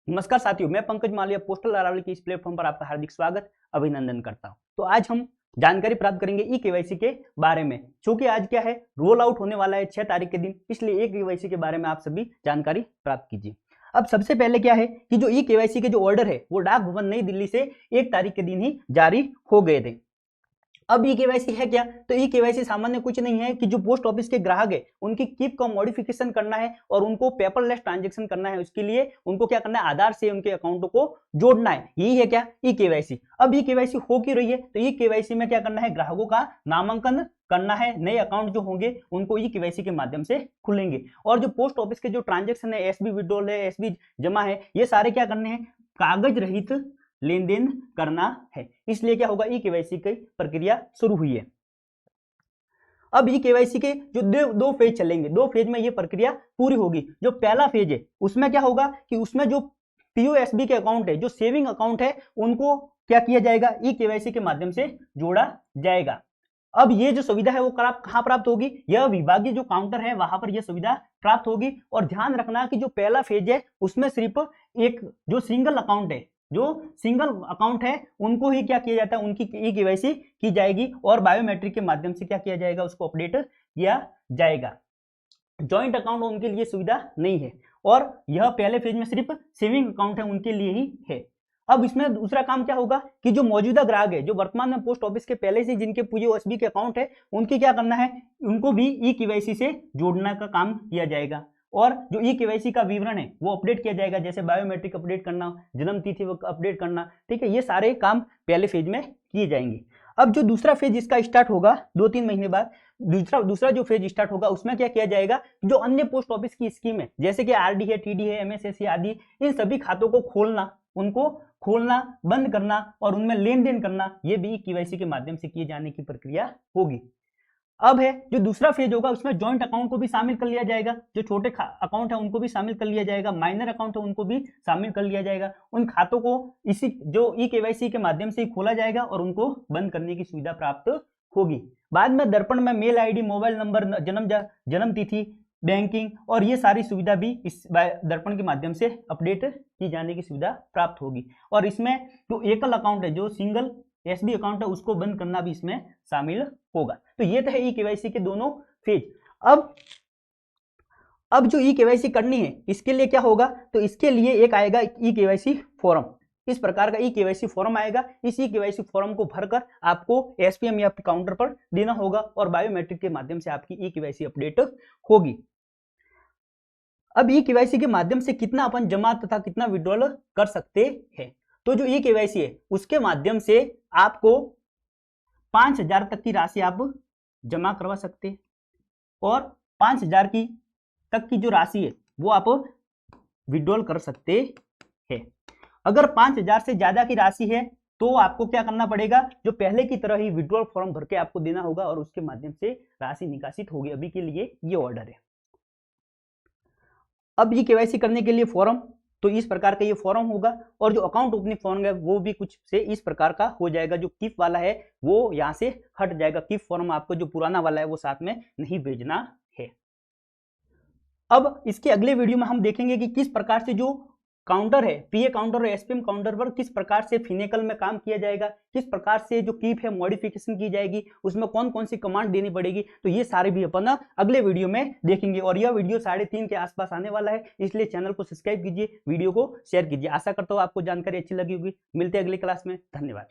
नमस्कार साथियों, मैं पंकज मालविया पोस्टल अरावली के इस प्लेटफॉर्म पर आपका हार्दिक स्वागत अभिनंदन करता हूं। तो आज हम जानकारी प्राप्त करेंगे ई केवाईसी के बारे में। क्योंकि आज क्या है, रोल आउट होने वाला है 6 तारीख के दिन, इसलिए ई केवाईसी के बारे में आप सभी जानकारी प्राप्त कीजिए। अब सबसे पहले क्या है कि जो ई केवाईसी के जो ऑर्डर है वो डाक भवन नई दिल्ली से 1 तारीख के दिन ही जारी हो गए थे। अब ई केवाईसी है क्या? तो ई केवाईसी सामान्य कुछ नहीं है कि जो पोस्ट ऑफिस के ग्राहक है उनकी कीप का मॉडिफिकेशन करना है और उनको पेपरलेस ट्रांजैक्शन करना है। उसके लिए उनको क्या करना है, आधार से उनके अकाउंट को जोड़ना है। यही है क्या, ई केवाईसी। अब ई केवाईसी हो क्यों रही है? तो ई केवाईसी में क्या करना है, ग्राहकों का नामांकन करना है। नए अकाउंट जो होंगे उनको ई केवाईसी के माध्यम से खुलेंगे और जो पोस्ट ऑफिस के जो ट्रांजेक्शन है, एसबी विड्रॉल है, एसबी जमा है, ये सारे क्या करने हैं, कागज रहित लेन देन करना है। इसलिए क्या होगा, ई केवाईसी की प्रक्रिया शुरू हुई है। अब ई केवाईसी के जो दो फेज चलेंगे, 2 फेज में ये प्रक्रिया पूरी होगी। जो पहला फेज है उसमें क्या होगा कि उसमें जो पीओएसबी के अकाउंट है, जो सेविंग अकाउंट है, उनको क्या किया जाएगा, ई केवाईसी के माध्यम से जोड़ा जाएगा। अब ये जो सुविधा है वो कहां प्राप्त होगी, यह विभागीय जो काउंटर है वहां पर यह सुविधा प्राप्त होगी। और ध्यान रखना कि जो पहला फेज है उसमें सिर्फ एक जो सिंगल अकाउंट है, जो सिंगल अकाउंट है, उनको ही क्या किया जाता है, उनकी ई केवाईसी की जाएगी और बायोमेट्रिक के माध्यम से क्या किया जाएगा, उसको अपडेट किया जाएगा। जॉइंट अकाउंट उनके लिए सुविधा नहीं है और यह पहले फेज में सिर्फ सेविंग अकाउंट है उनके लिए ही है। अब इसमें दूसरा काम क्या होगा कि जो मौजूदा ग्राहक है, जो वर्तमान में पोस्ट ऑफिस के पहले से जिनके पीओएसबी के अकाउंट है, उनकी क्या करना है, उनको भी ई केवाईसी से जोड़ने का काम किया जाएगा। और जो ई केवाईसी का विवरण है वो अपडेट किया जाएगा, जैसे बायोमेट्रिक अपडेट करना, जन्म तिथि अपडेट करना, ठीक है। ये सारे काम पहले फेज में किए जाएंगे। अब जो दूसरा फेज इसका स्टार्ट होगा 2-3 महीने बाद, दूसरा जो फेज स्टार्ट होगा उसमें क्या किया जाएगा, जो अन्य पोस्ट ऑफिस की स्कीम है, जैसे कि आरडी है, टीडी है, एमएसएससी आदि, इन सभी खातों को खोलना, उनको खोलना, बंद करना और उनमें लेन देन करना, ये भी केवाईसी के माध्यम से किए जाने की प्रक्रिया होगी। अब है जो दूसरा फेज होगा उसमें जॉइंट अकाउंट को भी शामिल कर लिया जाएगा। जो छोटे अकाउंट है उनको भी शामिल कर लिया जाएगा, माइनर अकाउंट है उनको भी शामिल कर लिया जाएगा। उन खातों को इसी जो ई केवाईसी के माध्यम से ही खोला जाएगा और उनको बंद करने की सुविधा प्राप्त होगी। बाद में दर्पण में मेल आईडी, मोबाइल नंबर, जन्म तिथि, बैंकिंग और ये सारी सुविधा भी इस दर्पण के माध्यम से अपडेट की जाने की सुविधा प्राप्त होगी। और इसमें जो एकल अकाउंट है, जो सिंगल एसबी अकाउंट है, उसको बंद करना भी इसमें शामिल होगा। तो ये तो है ई केवाईसी के दोनों फेज। अब जो ई केवाईसी करनी है इसके लिए क्या होगा, तो इसके लिए एक आएगा ई केवाईसी फॉर्म। इस प्रकार का ई केवाईसी फॉर्म आएगा। इस ई केवाईसी फॉर्म को भरकर आपको एसपीएम या काउंटर पर देना होगा और बायोमेट्रिक के माध्यम से आपकी ई केवाईसी अपडेट होगी। अब ई केवाईसी के माध्यम से कितना अपन जमा तथा कितना विड्रॉल कर सकते हैं, तो जो ई केवाईसी है उसके माध्यम से आपको 5,000 तक की राशि आप जमा करवा सकते हैं और 5,000 तक की जो राशि है वो आप विड्रॉल कर सकते हैं। अगर 5,000 से ज्यादा की राशि है तो आपको क्या करना पड़ेगा, जो पहले की तरह ही विड्रॉल फॉर्म भर के आपको देना होगा और उसके माध्यम से राशि निकासित होगी। अभी के लिए ये ऑर्डर है। अब ये केवाईसी करने के लिए फॉर्म, तो इस प्रकार का ये फॉर्म होगा और जो अकाउंट ओपनिंग फॉर्म है वो भी कुछ से इस प्रकार का हो जाएगा। जो कीप वाला है वो यहाँ से हट जाएगा। कीप फॉर्म आपको जो पुराना वाला है वो साथ में नहीं भेजना है। अब इसके अगले वीडियो में हम देखेंगे कि किस प्रकार से जो काउंटर है, पीए काउंटर और एसपीएम काउंटर पर किस प्रकार से फिनेकल में काम किया जाएगा, किस प्रकार से जो कीप है मॉडिफिकेशन की जाएगी, उसमें कौन कौन सी कमांड देनी पड़ेगी। तो ये सारे भी अपन अगले वीडियो में देखेंगे और यह वीडियो 3:30 के आसपास आने वाला है, इसलिए चैनल को सब्सक्राइब कीजिए, वीडियो को शेयर कीजिए। आशा करता हूँ आपको जानकारी अच्छी लगी होगी। मिलते हैं अगली क्लास में। धन्यवाद।